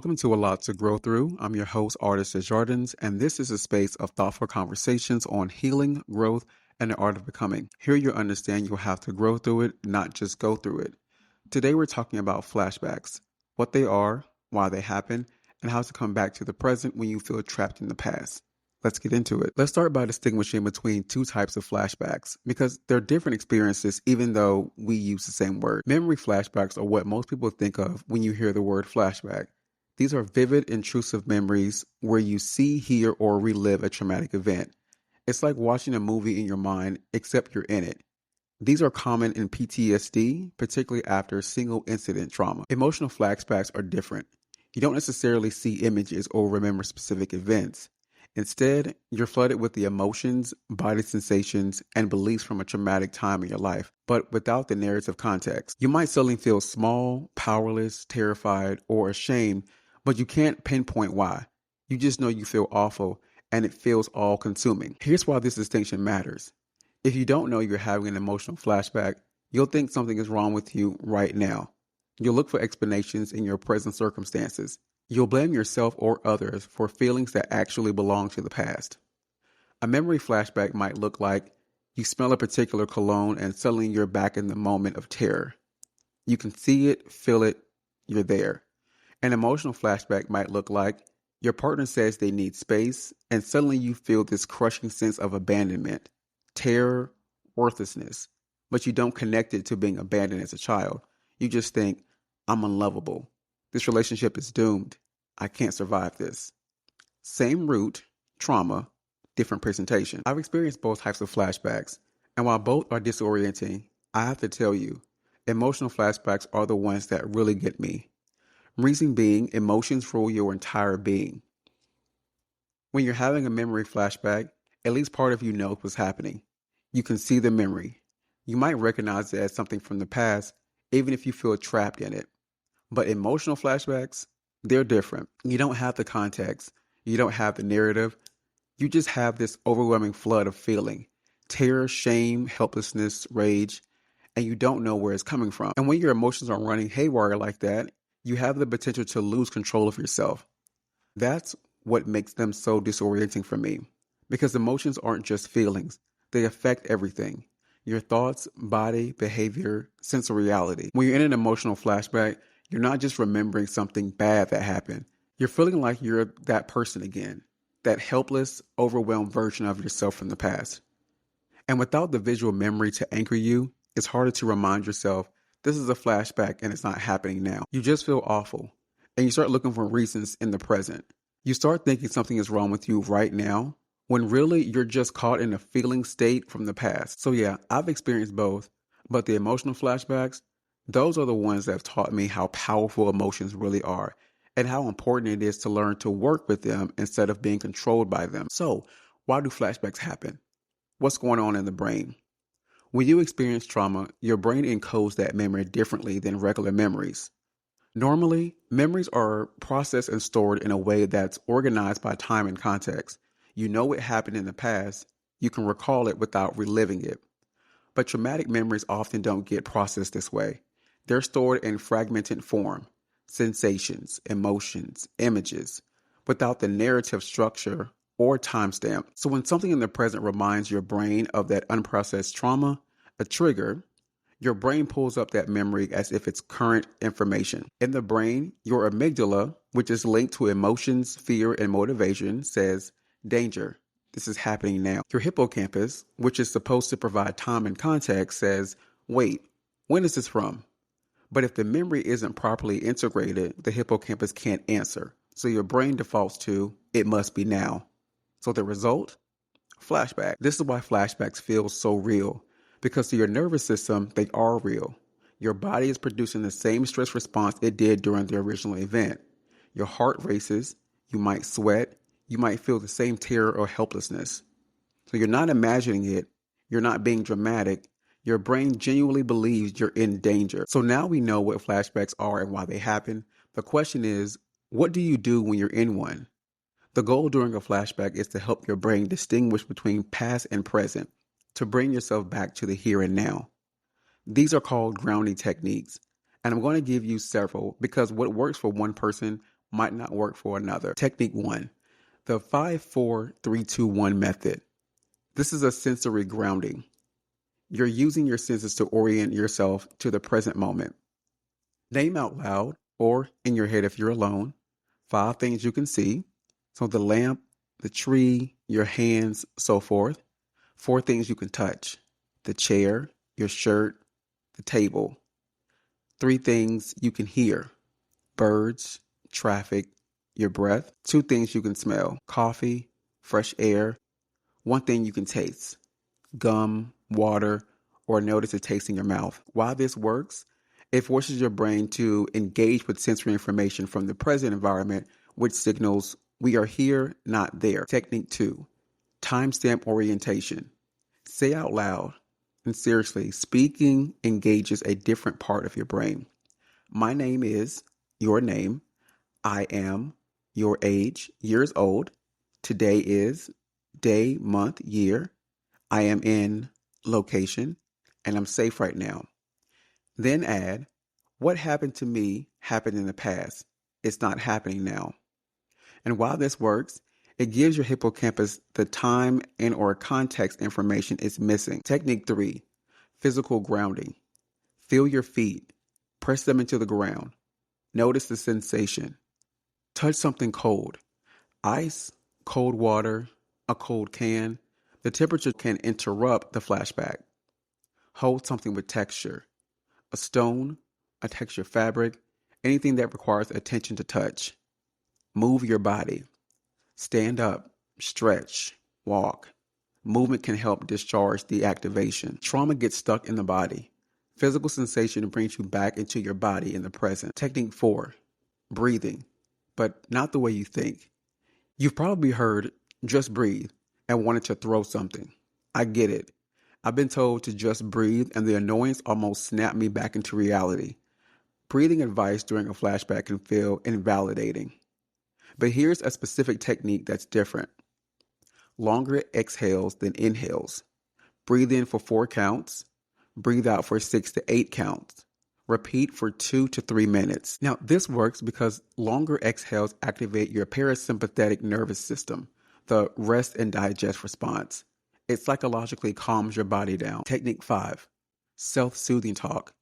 Welcome to A Lot to Grow Through. I'm your host, Artist Jardins, and this is a space of thoughtful conversations on healing, growth, and the art of becoming. Here you'll understand you'll have to grow through it, not just go through it. Today we're talking about flashbacks, what they are, why they happen, and how to come back to the present when you feel trapped in the past. Let's get into it. Let's start by distinguishing between two types of flashbacks because they're different experiences even though we use the same word. Memory flashbacks are what most people think of when you hear the word flashback. These are vivid, intrusive memories where you see, hear, or relive a traumatic event. It's like watching a movie in your mind, except you're in it. These are common in PTSD, particularly after single incident trauma. Emotional flashbacks are different. You don't necessarily see images or remember specific events. Instead, you're flooded with the emotions, body sensations, and beliefs from a traumatic time in your life, but without the narrative context. You might suddenly feel small, powerless, terrified, or ashamed, but you can't pinpoint why. You just know you feel awful, and it feels all-consuming. Here's why this distinction matters. If you don't know you're having an emotional flashback, you'll think something is wrong with you right now. You'll look for explanations in your present circumstances. You'll blame yourself or others for feelings that actually belong to the past. A memory flashback might look like you smell a particular cologne and suddenly you're back in the moment of terror. You can see it, feel it, you're there. An emotional flashback might look like your partner says they need space and suddenly you feel this crushing sense of abandonment, terror, worthlessness, but you don't connect it to being abandoned as a child. You just think, I'm unlovable. This relationship is doomed. I can't survive this. Same root, trauma, different presentation. I've experienced both types of flashbacks, and while both are disorienting, I have to tell you, emotional flashbacks are the ones that really get me. Reason being, emotions rule your entire being. When you're having a memory flashback, at least part of you knows what's happening. You can see the memory. You might recognize it as something from the past, even if you feel trapped in it. But emotional flashbacks, they're different. You don't have the context. You don't have the narrative. You just have this overwhelming flood of feeling. Terror, shame, helplessness, rage, and you don't know where it's coming from. And when your emotions are running haywire like that, you have the potential to lose control of yourself. That's what makes them so disorienting for me. Because emotions aren't just feelings. They affect everything. Your thoughts, body, behavior, sense of reality. When you're in an emotional flashback, you're not just remembering something bad that happened. You're feeling like you're that person again. That helpless, overwhelmed version of yourself from the past. And without the visual memory to anchor you, it's harder to remind yourself this is a flashback and it's not happening now. You just feel awful. And you start looking for reasons in the present. You start thinking something is wrong with you right now, when really you're just caught in a feeling state from the past. So yeah, I've experienced both, but the emotional flashbacks, those are the ones that have taught me how powerful emotions really are and how important it is to learn to work with them instead of being controlled by them. So why do flashbacks happen? What's going on in the brain? When you experience trauma, your brain encodes that memory differently than regular memories. Normally, memories are processed and stored in a way that's organized by time and context. You know what happened in the past, you can recall it without reliving it. But traumatic memories often don't get processed this way. They're stored in fragmented form, sensations, emotions, images, without the narrative structure or timestamp. So when something in the present reminds your brain of that unprocessed trauma, a trigger, your brain pulls up that memory as if it's current information. In the brain, your amygdala, which is linked to emotions, fear, and motivation, says, danger. This is happening now. Your hippocampus, which is supposed to provide time and context, says, wait, when is this from? But if the memory isn't properly integrated, the hippocampus can't answer. So your brain defaults to, it must be now. So the result? Flashback. This is why flashbacks feel so real. Because to your nervous system, they are real. Your body is producing the same stress response it did during the original event. Your heart races, you might sweat, you might feel the same terror or helplessness. So you're not imagining it, you're not being dramatic, your brain genuinely believes you're in danger. So now we know what flashbacks are and why they happen. The question is, what do you do when you're in one? The goal during a flashback is to help your brain distinguish between past and present, to bring yourself back to the here and now. These are called grounding techniques, and I'm going to give you several because what works for one person might not work for another. Technique 1, the 5-4-3-2-1 method. This is a sensory grounding. You're using your senses to orient yourself to the present moment. Name out loud, or in your head if you're alone, 5 things you can see. So the lamp, the tree, your hands, so forth. 4 things you can touch: the chair, your shirt, the table. 3 things you can hear: birds, traffic, your breath. 2 things you can smell: coffee, fresh air. 1 thing you can taste: gum, water, or notice a taste in your mouth. While this works, it forces your brain to engage with sensory information from the present environment, which signals we are here, not there. Technique 2, timestamp orientation. Say out loud, and seriously, speaking engages a different part of your brain. My name is your name. I am your age, years old. Today is day, month, year. I am in location, and I'm safe right now. Then add, what happened to me happened in the past. It's not happening now. And while this works, it gives your hippocampus the time and or context information it's missing. Technique 3, physical grounding. Feel your feet. Press them into the ground. Notice the sensation. Touch something cold. Ice, cold water, a cold can. The temperature can interrupt the flashback. Hold something with texture. A stone, a textured fabric, anything that requires attention to touch. Move your body. Stand up, stretch, walk. Movement can help discharge the activation. Trauma gets stuck in the body. Physical sensation brings you back into your body in the present. Technique 4, breathing, but not the way you think. You've probably heard, just breathe, and wanted to throw something. I get it. I've been told to just breathe, and the annoyance almost snapped me back into reality. Breathing advice during a flashback can feel invalidating. But here's a specific technique that's different. Longer exhales than inhales. Breathe in for 4 counts. Breathe out for 6 to 8 counts. Repeat for 2 to 3 minutes. Now, this works because longer exhales activate your parasympathetic nervous system, the rest and digest response. It psychologically calms your body down. Technique 5, self-soothing talk.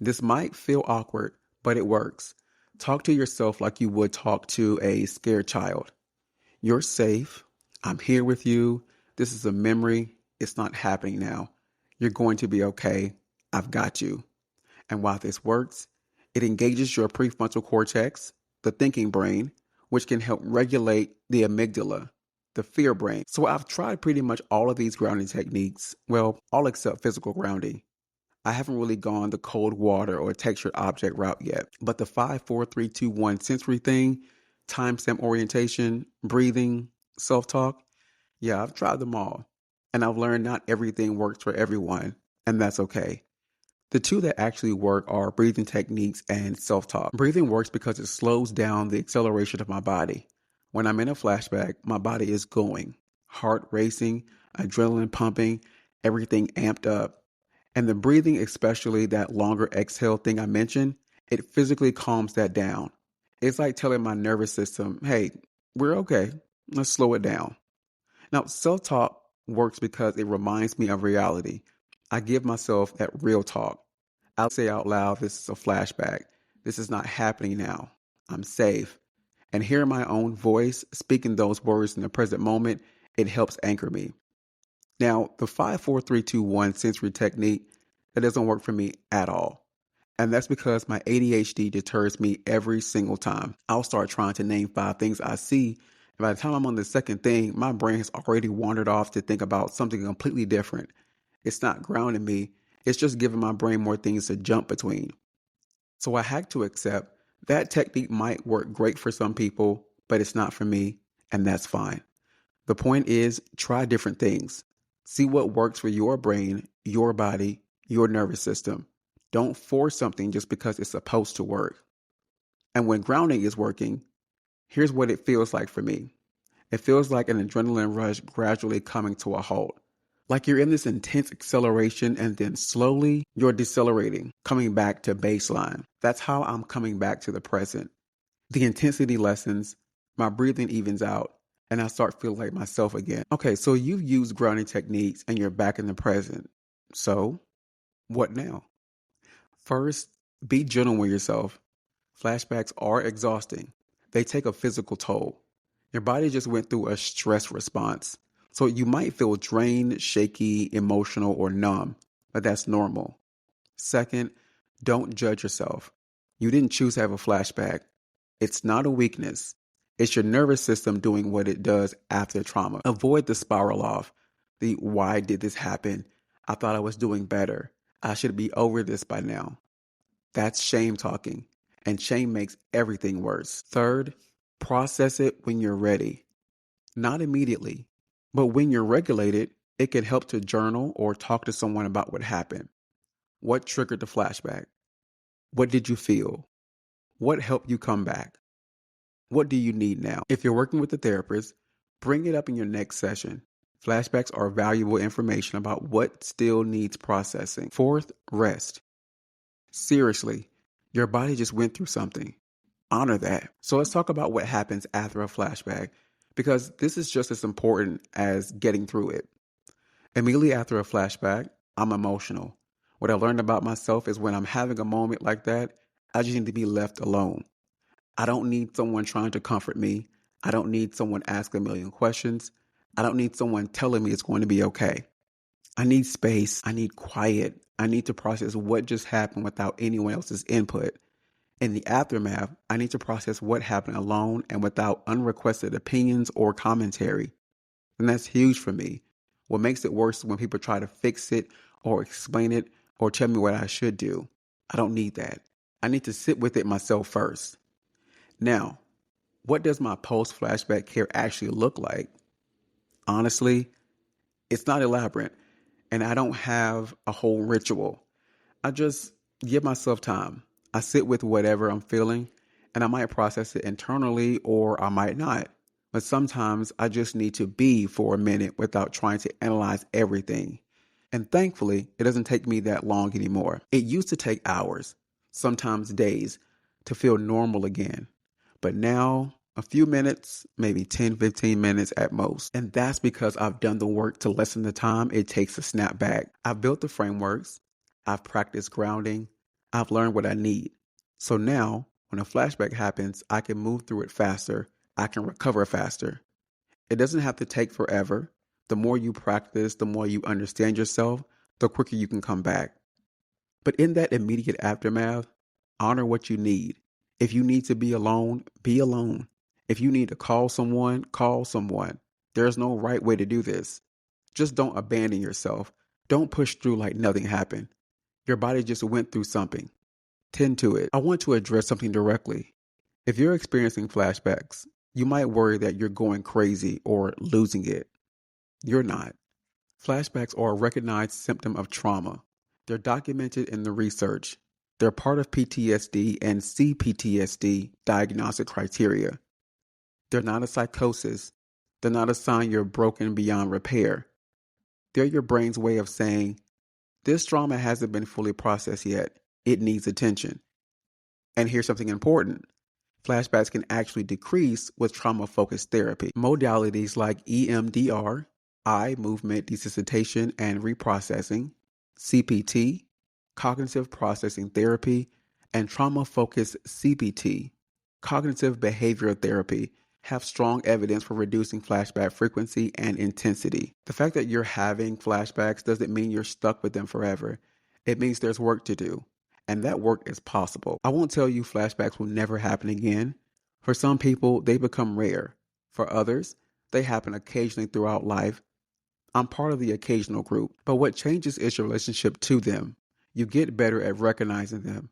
This might feel awkward, but it works. Talk to yourself like you would talk to a scared child. You're safe. I'm here with you. This is a memory. It's not happening now. You're going to be okay. I've got you. And while this works, it engages your prefrontal cortex, the thinking brain, which can help regulate the amygdala, the fear brain. So I've tried pretty much all of these grounding techniques, well, all except physical grounding. I haven't really gone the cold water or textured object route yet, but the 5-4-3-2-1 sensory thing, timestamp orientation, breathing, self-talk, yeah, I've tried them all. And I've learned not everything works for everyone, and that's okay. The 2 that actually work are breathing techniques and self-talk. Breathing works because it slows down the acceleration of my body. When I'm in a flashback, my body is going, heart racing, adrenaline pumping, everything amped up. And the breathing, especially that longer exhale thing I mentioned, it physically calms that down. It's like telling my nervous system, hey, we're okay. Let's slow it down. Now, self-talk works because it reminds me of reality. I give myself that real talk. I'll say out loud, this is a flashback. This is not happening now. I'm safe. And hearing my own voice, speaking those words in the present moment, it helps anchor me. Now, the 5-4-3-2-1 sensory technique, that doesn't work for me at all. And that's because my ADHD deters me every single time. I'll start trying to name 5 things I see, and by the time I'm on the second thing, my brain has already wandered off to think about something completely different. It's not grounding me. It's just giving my brain more things to jump between. So I had to accept that technique might work great for some people, but it's not for me, and that's fine. The point is, try different things. See what works for your brain, your body, your nervous system. Don't force something just because it's supposed to work. And when grounding is working, here's what it feels like for me. It feels like an adrenaline rush gradually coming to a halt. Like you're in this intense acceleration and then slowly you're decelerating, coming back to baseline. That's how I'm coming back to the present. The intensity lessens, my breathing evens out, and I start feeling like myself again. Okay, so you've used grounding techniques and you're back in the present. So, what now? First, be gentle with yourself. Flashbacks are exhausting. They take a physical toll. Your body just went through a stress response. So you might feel drained, shaky, emotional, or numb, but that's normal. Second, don't judge yourself. You didn't choose to have a flashback. It's not a weakness. It's your nervous system doing what it does after trauma. Avoid the spiral off. The why did this happen? I thought I was doing better. I should be over this by now. That's shame talking, and shame makes everything worse. Third, process it when you're ready. Not immediately, but when you're regulated, it can help to journal or talk to someone about what happened. What triggered the flashback? What did you feel? What helped you come back? What do you need now? If you're working with a therapist, bring it up in your next session. Flashbacks are valuable information about what still needs processing. Fourth, rest. Seriously, your body just went through something. Honor that. So let's talk about what happens after a flashback, because this is just as important as getting through it. Immediately after a flashback, I'm emotional. What I learned about myself is when I'm having a moment like that, I just need to be left alone. I don't need someone trying to comfort me. I don't need someone asking a million questions. I don't need someone telling me it's going to be okay. I need space. I need quiet. I need to process what just happened without anyone else's input. In the aftermath, I need to process what happened alone and without unrequested opinions or commentary. And that's huge for me. What makes it worse is when people try to fix it or explain it or tell me what I should do. I don't need that. I need to sit with it myself first. Now, what does my post-flashback care actually look like? Honestly, it's not elaborate, and I don't have a whole ritual. I just give myself time. I sit with whatever I'm feeling, and I might process it internally or I might not. But sometimes I just need to be for a minute without trying to analyze everything. And thankfully, it doesn't take me that long anymore. It used to take hours, sometimes days, to feel normal again. But now, a few minutes, maybe 10, 15 minutes at most. And that's because I've done the work to lessen the time it takes to snap back. I've built the frameworks. I've practiced grounding. I've learned what I need. So now, when a flashback happens, I can move through it faster. I can recover faster. It doesn't have to take forever. The more you practice, the more you understand yourself, the quicker you can come back. But in that immediate aftermath, honor what you need. If you need to be alone, be alone. If you need to call someone, call someone. There's no right way to do this. Just don't abandon yourself. Don't push through like nothing happened. Your body just went through something. Tend to it. I want to address something directly. If you're experiencing flashbacks, you might worry that you're going crazy or losing it. You're not. Flashbacks are a recognized symptom of trauma. They're documented in the research. They're part of PTSD and CPTSD diagnostic criteria. They're not a psychosis. They're not a sign you're broken beyond repair. They're your brain's way of saying, this trauma hasn't been fully processed yet. It needs attention. And here's something important. Flashbacks can actually decrease with trauma-focused therapy. Modalities like EMDR, eye movement desensitization and reprocessing, CPT, cognitive processing therapy, and trauma-focused CBT, cognitive behavioral therapy, have strong evidence for reducing flashback frequency and intensity. The fact that you're having flashbacks doesn't mean you're stuck with them forever. It means there's work to do. And that work is possible. I won't tell you flashbacks will never happen again. For some people, they become rare. For others, they happen occasionally throughout life. I'm part of the occasional group. But what changes is your relationship to them. You get better at recognizing them.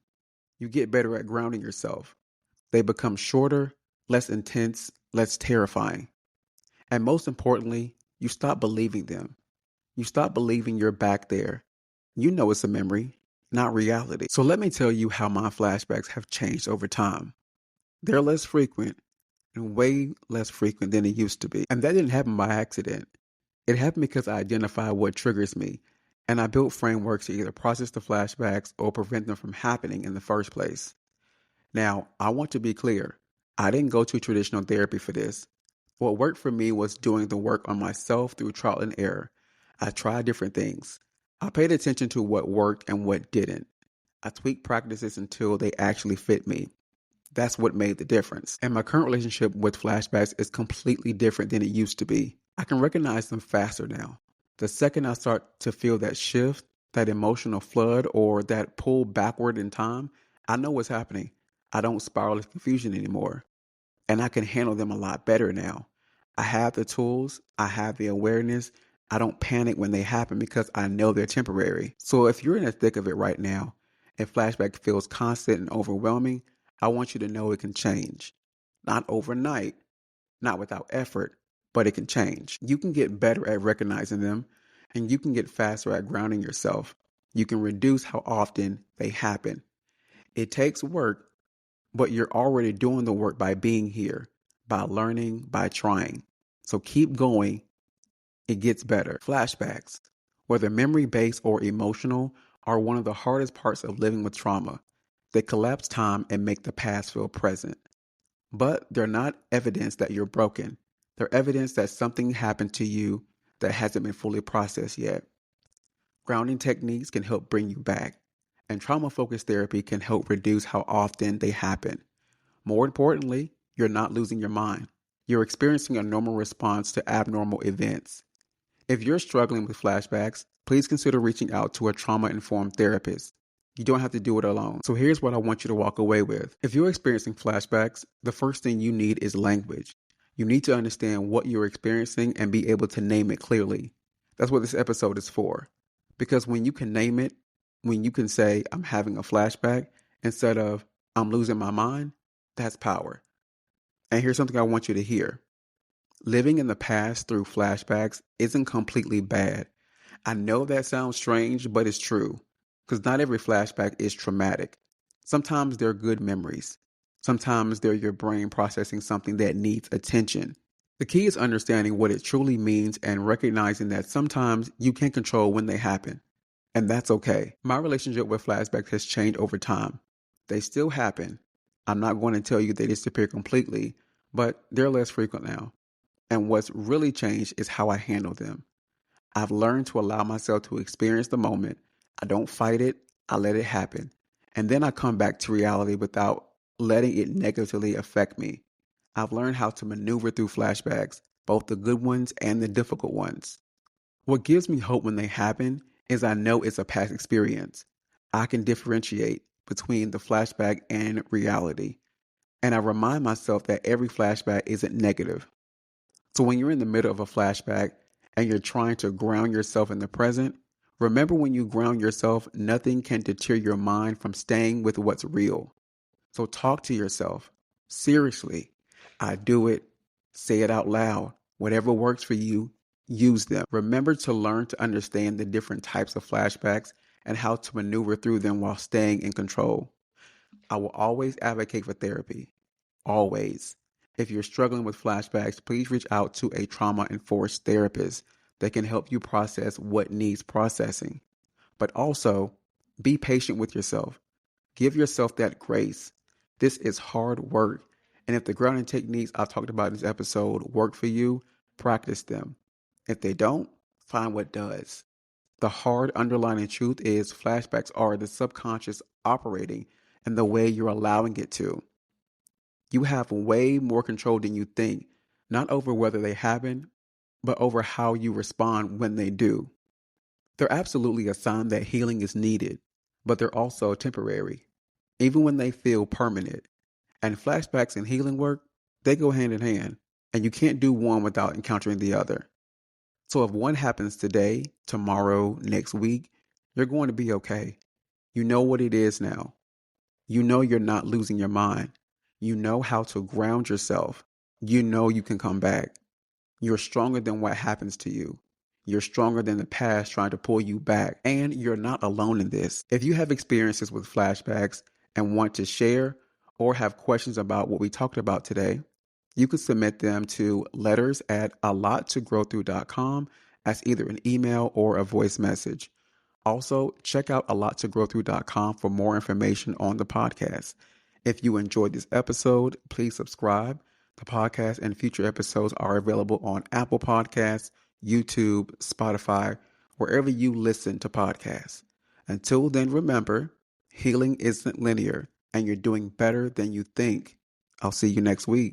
You get better at grounding yourself. They become shorter, less intense, less terrifying. And most importantly, you stop believing them. You stop believing you're back there. You know it's a memory, not reality. So let me tell you how my flashbacks have changed over time. They're less frequent and way less frequent than it used to be. And that didn't happen by accident. It happened because I identified what triggers me, and I built frameworks to either process the flashbacks or prevent them from happening in the first place. Now, I want to be clear. I didn't go to traditional therapy for this. What worked for me was doing the work on myself through trial and error. I tried different things. I paid attention to what worked and what didn't. I tweaked practices until they actually fit me. That's what made the difference. And my current relationship with flashbacks is completely different than it used to be. I can recognize them faster now. The second I start to feel that shift, that emotional flood, or that pull backward in time, I know what's happening. I don't spiral into confusion anymore. And I can handle them a lot better now. I have the tools, I have the awareness. I don't panic when they happen because I know they're temporary. So if you're in the thick of it right now and flashback feels constant and overwhelming, I want you to know it can change. Not overnight, not without effort, but it can change. You can get better at recognizing them, and you can get faster at grounding yourself. You can reduce how often they happen. It takes work, but you're already doing the work by being here, by learning, by trying. So keep going. It gets better. Flashbacks, whether memory-based or emotional, are one of the hardest parts of living with trauma. They collapse time and make the past feel present. But they're not evidence that you're broken. They're evidence that something happened to you that hasn't been fully processed yet. Grounding techniques can help bring you back, and trauma-focused therapy can help reduce how often they happen. More importantly, you're not losing your mind. You're experiencing a normal response to abnormal events. If you're struggling with flashbacks, please consider reaching out to a trauma-informed therapist. You don't have to do it alone. So here's what I want you to walk away with. If you're experiencing flashbacks, the first thing you need is language. You need to understand what you're experiencing and be able to name it clearly. That's what this episode is for. Because when you can name it, when you can say, I'm having a flashback, instead of, I'm losing my mind, that's power. And here's something I want you to hear. Living in the past through flashbacks isn't completely bad. I know that sounds strange, but it's true. Because not every flashback is traumatic. Sometimes they're good memories. Sometimes they're your brain processing something that needs attention. The key is understanding what it truly means and recognizing that sometimes you can't control when they happen. And that's okay. My relationship with flashbacks has changed over time. They still happen. I'm not going to tell you they disappear completely, but they're less frequent now. And what's really changed is how I handle them. I've learned to allow myself to experience the moment. I don't fight it. I let it happen. And then I come back to reality without letting it negatively affect me. I've learned how to maneuver through flashbacks, both the good ones and the difficult ones. What gives me hope when they happen is I know it's a past experience. I can differentiate between the flashback and reality. And I remind myself that every flashback isn't negative. So when you're in the middle of a flashback and you're trying to ground yourself in the present, remember when you ground yourself, nothing can deter your mind from staying with what's real. So talk to yourself. Seriously. I do it. Say it out loud. Whatever works for you, use them. Remember to learn to understand the different types of flashbacks and how to maneuver through them while staying in control. I will always advocate for therapy. Always. If you're struggling with flashbacks, please reach out to a trauma-informed therapist that can help you process what needs processing. But also, be patient with yourself. Give yourself that grace. This is hard work. And if the grounding techniques I talked about in this episode work for you, practice them. If they don't, find what does. The hard underlying truth is flashbacks are the subconscious operating in the way you're allowing it to. You have way more control than you think, not over whether they happen, but over how you respond when they do. They're absolutely a sign that healing is needed, but they're also temporary, even when they feel permanent. And flashbacks and healing work, they go hand in hand, and you can't do one without encountering the other. So if one happens today, tomorrow, next week, you're going to be okay. You know what it is now. You know you're not losing your mind. You know how to ground yourself. You know you can come back. You're stronger than what happens to you. You're stronger than the past trying to pull you back. And you're not alone in this. If you have experiences with flashbacks and want to share or have questions about what we talked about today, you can submit them to letters@alottogrowthrough.com as either an email or a voice message. Also, check out alottogrowthrough.com for more information on the podcast. If you enjoyed this episode, please subscribe. The podcast and future episodes are available on Apple Podcasts, YouTube, Spotify, wherever you listen to podcasts. Until then, remember, healing isn't linear, and you're doing better than you think. I'll see you next week.